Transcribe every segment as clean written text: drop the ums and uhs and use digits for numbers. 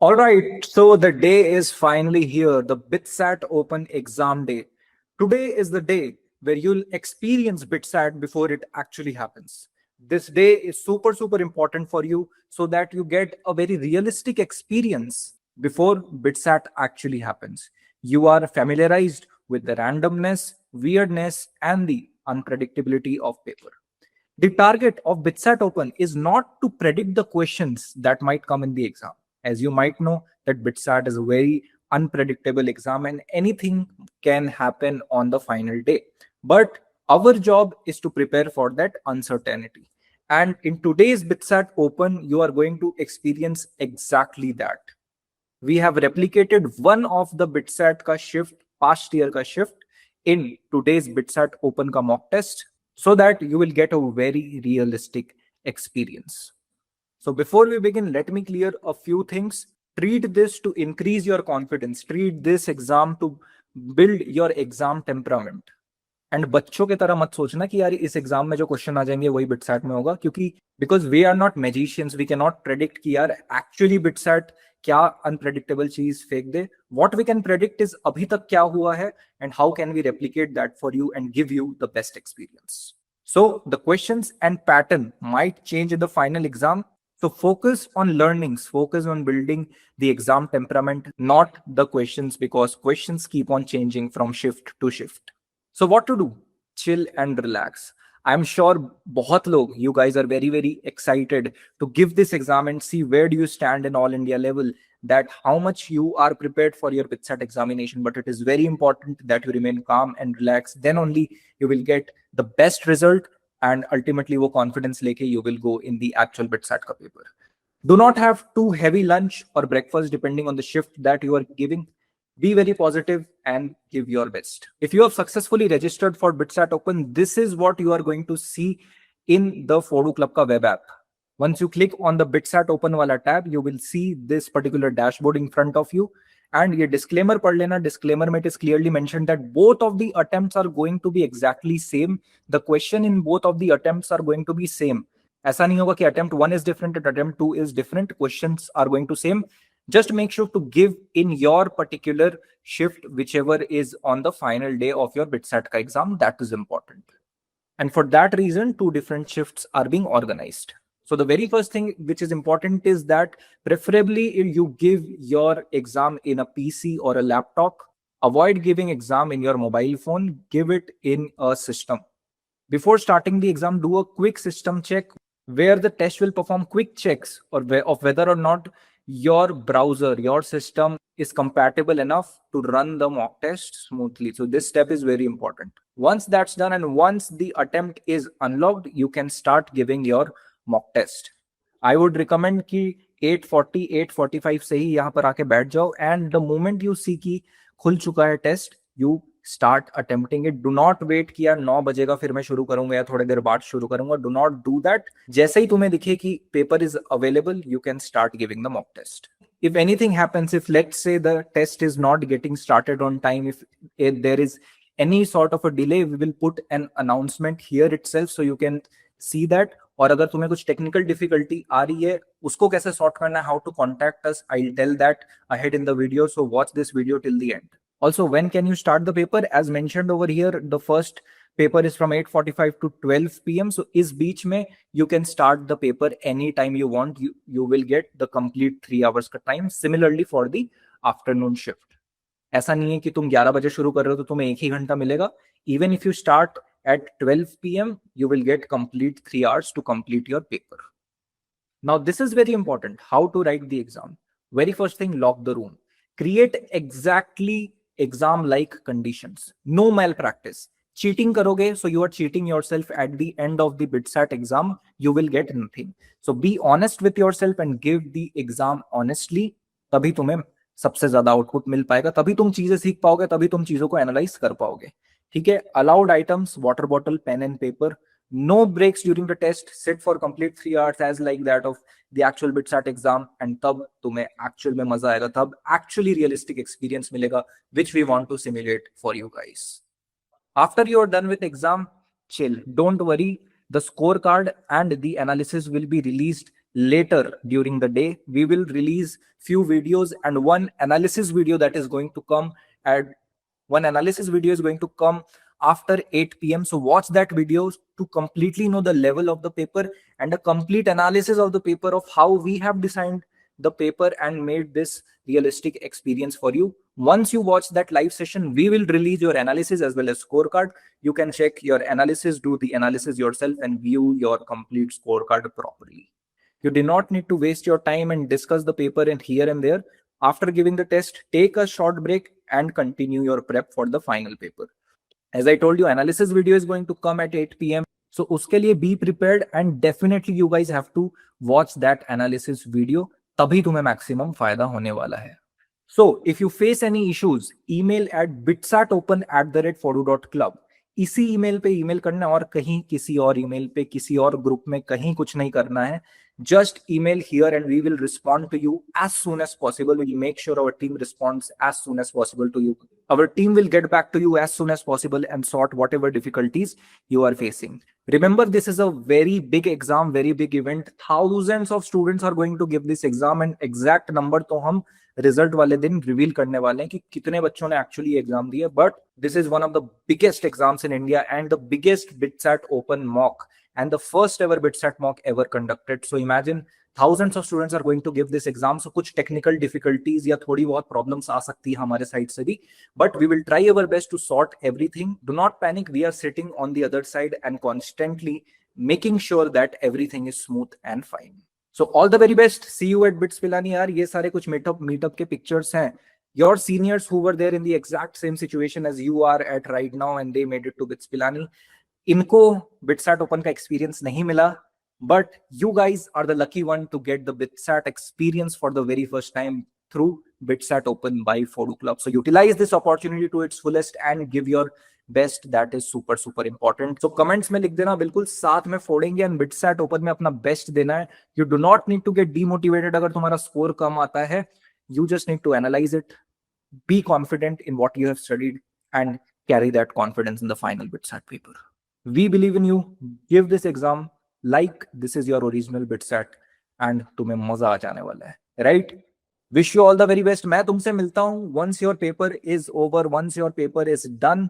All right, so the day is finally here, the BitSat Open exam day. Today is the day where you'll experience BitSat before it actually happens. This day is super important for you so that you get a very realistic experience before BitSat actually happens. You are familiarized with the randomness, weirdness, and the unpredictability of paper. The target of BitSat Open is not to predict the questions that might come in the exam. As you might know, that BitSat is a very unpredictable exam and anything can happen on the final day. But our job is to prepare for that uncertainty. And in today's BitSat Open, you are going to experience exactly that. We have replicated one of the BitSat ka shift, past year ka shift, in today's BitSat Open ka mock test so that you will get a very realistic experience. So before we begin, let me clear a few things. Treat this to increase your confidence. Treat this exam to build your exam temperament. And बच्चों की तरह मत सोचना कि यार इस exam में जो क्वेश्चन आ जाएंगे वही बिटसैट में होगा, क्योंकि because we are not magicians, we can not predict कि यार एक्चुअली बिटसैट क्या अनप्रेडिक्टेबल चीज फेंक दे. What we can predict is अभी तक क्या हुआ है and how can we replicate that for you and give you the best experience. So the questions and pattern might change in the final exam. So focus on learnings, focus on building the exam temperament, not the questions, because questions keep on changing from shift to shift. So what to do? Chill and relax. I'm sure बहुत लोग, you guys are very excited to give this exam and see where do you stand in all India level, that how much you are prepared for your BitSat examination. But it is very important that you remain calm and relaxed. Then only you will get the best result and ultimately वो confidence लेके you will go in the actual BitSat का paper. Do not have too heavy lunch or breakfast depending on the shift that you are giving. Be very positive and give your best. If you have successfully registered for BitSat Open, this is what you are going to see in the Fodu Club ka web app. Once you click on the BitSat Open wala tab, you will see this particular dashboard in front of you. And ये disclaimer पढ़ लेना. Disclaimer में it is clearly mentioned that both of the attempts are going to be exactly same. The question in both of the attempts are going to be same. ऐसा नहीं होगा कि attempt 1 is different and attempt 2 is different. Questions are going to same. Just make sure to give in your particular shift whichever is on the final day of your BitSat ka exam. That is important. And for that reason, 2 different shifts are being organized. So the very first thing which is important is that preferably if you give your exam in a PC or a laptop. Avoid giving exam in your mobile phone. Give it in a system. Before starting the exam, do a quick system check where the test will perform quick checks of whether or not your browser, your system is compatible enough to run the mock test smoothly. So this step is very important. Once that's done and once the attempt is unlocked, you can start giving your mock test. I would recommend कि 8:40, 8:45 से ही यहाँ पर आके बैठ जाओ, and the moment you see कि खुल चुका है test, you start attempting it. Do not wait कि यार 9 बजेगा फिर मैं शुरू करूंगा या थोड़ी देर बाद शुरू करूंगा. Do not do that. जैसे ही तुम्हें दिखे कि paper is available, you can start giving the mock test. If anything happens, if let's say the test is not getting started on time, if there is any sort of a delay, we will put an announcement here itself so you can see that. और अगर तुम्हें कुछ technical difficulty आ रही है उसको कैसे sort करना है, how to contact us, I will tell that ahead in the video, so watch this video till the end. Also, when can you start the paper? As mentioned over here, the first paper is from 8:45 to 12 p.m. So is beach mein you can start the paper anytime you want. You will get the complete 3 hours का time. Similarly for the afternoon shift. ऐसा नहीं है कि तुम 11 बजे शुरू कर रहे हो तो तुम्हें 1 ही घंटा मिलेगा. Even if you start at 12 p.m, you will get complete 3 hours to complete your paper. Now this is very important. How to write the exam? Very first thing, lock the room. Create exactly exam like conditions. No malpractice. Cheating karoge, so you are cheating yourself at the end of the BitSat exam. You will get nothing. So be honest with yourself and give the exam honestly. तभी तुम्हें सबसे ज्यादा output मिल पाएगा, तभी तुम चीजें सीख पाओगे, तभी तुम चीजों को एनालाइज कर पाओगे. ठीक है. Allowed items, water bottle, pen and paper. No breaks during the test. Sit for complete 3 hours as like that of the actual BitSat exam, and तब तुम्हें actual में मजा आएगा, तब actually realistic experience मिलेगा, which we want to simulate for you guys. After you are done with exam, chill. Don't worry. The scorecard and the analysis will be released later during the day we will release few videos, and one analysis video is going to come after 8 p.m. So watch that video to completely know the level of the paper and a complete analysis of the paper of how we have designed the paper and made this realistic experience for you. Once you watch that live session, we will release your analysis as well as scorecard. You can check your analysis, do the analysis yourself, and view your complete scorecard properly. You do not need to waste your time and discuss the paper and here and there. After giving the test, take a short break and continue your prep for the final paper. As I told you, analysis video is going to come at 8 p.m. So uske liye be prepared, and definitely you guys have to watch that analysis video. तभी तुम्हें maximum फायदा होने वाला है. So if you face any issues, email at bitsatopen@fodu.club. इसी email पे email करना, और कहीं किसी और ईमेल पे किसी और ग्रुप में कहीं कुछ नहीं करना है. Just email here and we will respond to you as soon as possible. We'll make sure our team responds as soon as possible to you. Our team will get back to you as soon as possible and sort whatever difficulties you are facing. Remember, this is a very big exam, very big event. Thousands of students are going to give this exam, and exact number तो हम result वाले दिन reveal करने वाले हैं कि कितने बच्चों ने एक्चुअली एग्जाम दिए. But this is one of the biggest exams in India and the biggest BITSAT open mock and the first ever BitSat mock ever conducted. So imagine thousands of students are going to give this exam. So कुछ technical difficulties या थोड़ी बहुत problems आ सकती है हमारे side से भी, but we will try our best to sort everything. Do not panic. We are sitting on the other side and constantly making sure that everything is smooth and fine. So all the very best. See you at BITS Pilani. यार ये सारे कुछ meetup के pictures हैं. Your seniors who were there in the exact same situation as you are at right now and they made it to BITS Pilani. इनको BITSAT open का experience नहीं मिला, but you guys are the lucky one to get the BITSAT experience for the very first time through BitSat Open by FODU Club. So utilize this opportunity to its fullest and give your best. That is super super important. So comments में लिख देना, बिल्कुल साथ में फोड़ेंगे and BitSat Open में अपना best देना है. You do not need to get demotivated अगर तुम्हारा स्कोर कम आता है. You just need to analyze it, be confident in what you have studied, and carry that confidence in the final BitSat paper. We believe in you. Give this exam like this is your original BitSat and तुम्हें मजा आ जाने वाला है, right? Wish you all the very best. मैं तुमसे मिलता हूँ once your paper is over, once your paper is done,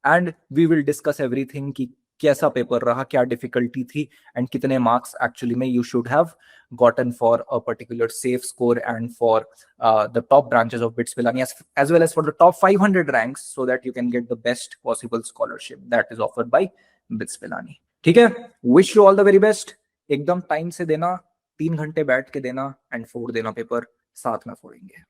and we will discuss everything कि कैसा पेपर रहा, क्या डिफिकल्टी थी, एंड कितने मार्क्स एक्चुअली में you should have gotten for a particular safe score and for the top branches of BITS Pilani as well as for the top 500 ranks, so that you can get the best possible scholarship that is offered by BITS Pilani. ठीक है, wish you all the very best. एकदम time से देना, 3 घंटे बैठ के देना and फोड़ देना पेपर, साथ में फोड़ेंगे.